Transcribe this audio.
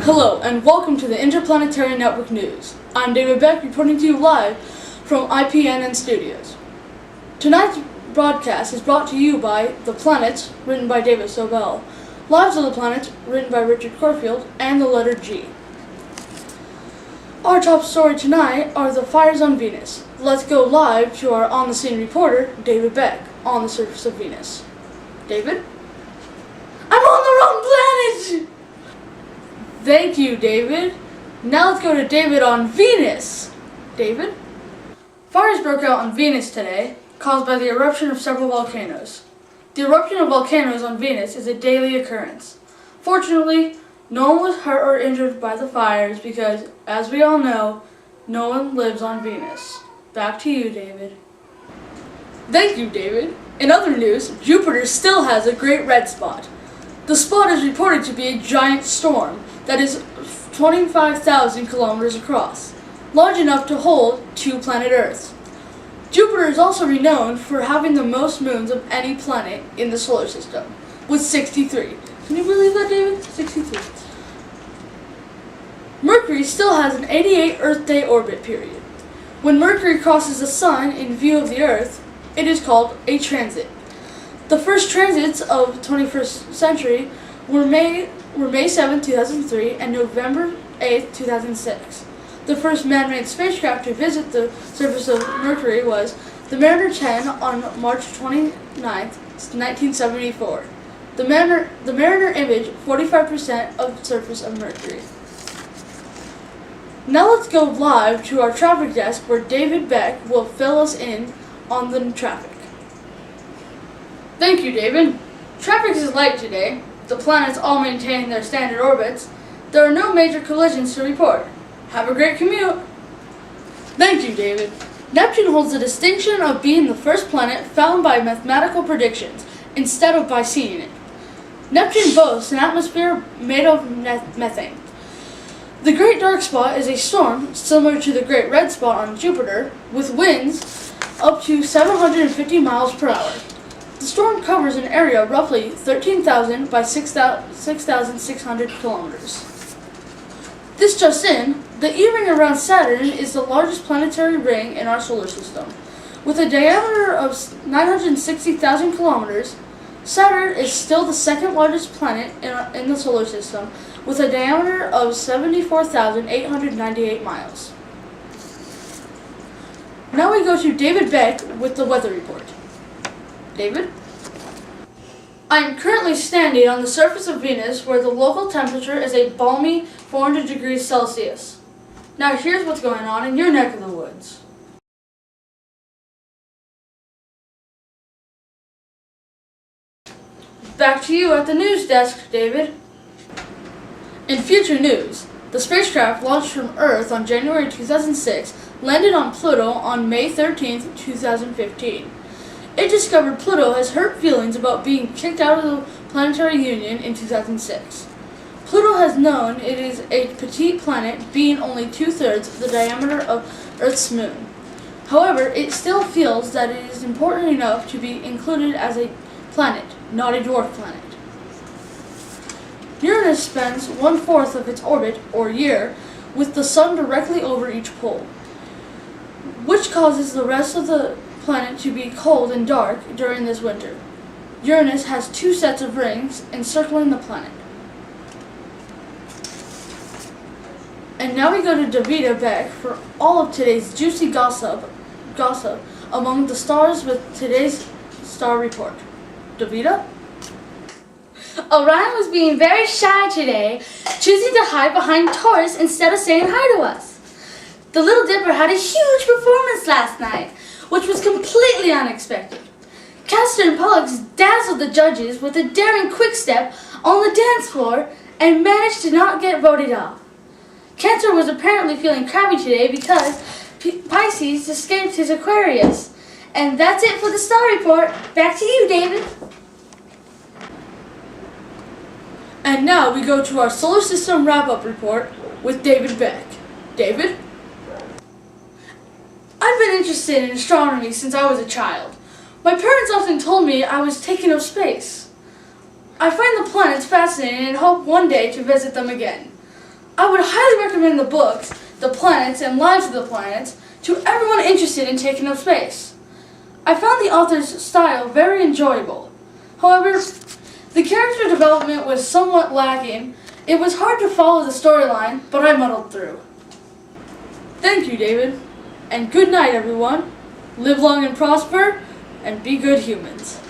Hello and welcome to the Interplanetary Network News. I'm David Beck reporting to you live from IPNN Studios. Tonight's broadcast is brought to you by The Planets, written by David Sobel, Lives of the Planets, written by Richard Corfield, and The Letter G. Our top story tonight are the fires on Venus. Let's go live to our on-the-scene reporter, David Beck, on the surface of Venus. David? I'm on the wrong planet! Thank you, David. Now let's go to David on Venus. David? Fires broke out on Venus today, caused by the eruption of several volcanoes. The eruption of volcanoes on Venus is a daily occurrence. Fortunately, no one was hurt or injured by the fires because, as we all know, no one lives on Venus. Back to you, David. Thank you, David. In other news, Jupiter still has a great red spot. The spot is reported to be a giant storm that is 25,000 kilometers across, large enough to hold two planet Earths. Jupiter is also renowned for having the most moons of any planet in the solar system, with 63. Can you believe that, David? 63. Mercury still has an 88 Earth day orbit period. When Mercury crosses the Sun in view of the Earth, it is called a transit. The first transits of the 21st century were May 7, 2003 and November 8, 2006. The first man-made spacecraft to visit the surface of Mercury was the Mariner 10 on March 29, 1974. The Mariner imaged 45% of the surface of Mercury. Now let's go live to our traffic desk where David Beck will fill us in on the traffic. Thank you, David. Traffic is light today. The planets all maintaining their standard orbits. There are no major collisions to report. Have a great commute. Thank you, David. Neptune holds the distinction of being the first planet found by mathematical predictions instead of by seeing it. Neptune boasts an atmosphere made of methane. The Great Dark Spot is a storm similar to the Great Red Spot on Jupiter, with winds up to 750 miles per hour. The storm covers an area roughly 13,000 by 6,600 kilometers. This just in, the E-ring around Saturn is the largest planetary ring in our solar system. With a diameter of 960,000 kilometers, Saturn is still the second largest planet in the solar system, with a diameter of 74,898 miles. Now we go to David Beck with the weather report. David? I am currently standing on the surface of Venus where the local temperature is a balmy 400 degrees Celsius. Now here's what's going on in your neck of the woods. Back to you at the news desk, David. In future news, the spacecraft launched from Earth on January 2006 landed on Pluto on May 13, 2015. It discovered Pluto has hurt feelings about being kicked out of the planetary union in 2006. Pluto has known it is a petite planet, being only 2/3 the diameter of Earth's moon. However, it still feels that it is important enough to be included as a planet, not a dwarf planet. Uranus spends 1/4 of its orbit, or year, with the Sun directly over each pole, which causes the rest of the planet to be cold and dark during this winter. Uranus has 2 sets of rings encircling the planet. And now we go to Davida Beck for all of today's juicy gossip among the stars with today's star report. Davida? Orion was being very shy today, choosing to hide behind Taurus instead of saying hi to us. The Little Dipper had a huge performance last night, which was completely unexpected. Castor and Pollux dazzled the judges with a daring quick-step on the dance floor and managed to not get voted off. Cancer was apparently feeling crabby today because Pisces escaped his Aquarius. And that's it for the star report. Back to you, David. And now we go to our solar system wrap-up report with David Beck. David? I've been interested in astronomy since I was a child. My parents often told me I was taken of space. I find the planets fascinating and hope one day to visit them again. I would highly recommend the books, The Planets and Lives of the Planets, to everyone interested in taking up space. I found the author's style very enjoyable. However, the character development was somewhat lacking. It was hard to follow the storyline, but I muddled through. Thank you, David. And good night, everyone. Live long and prosper, and be good humans.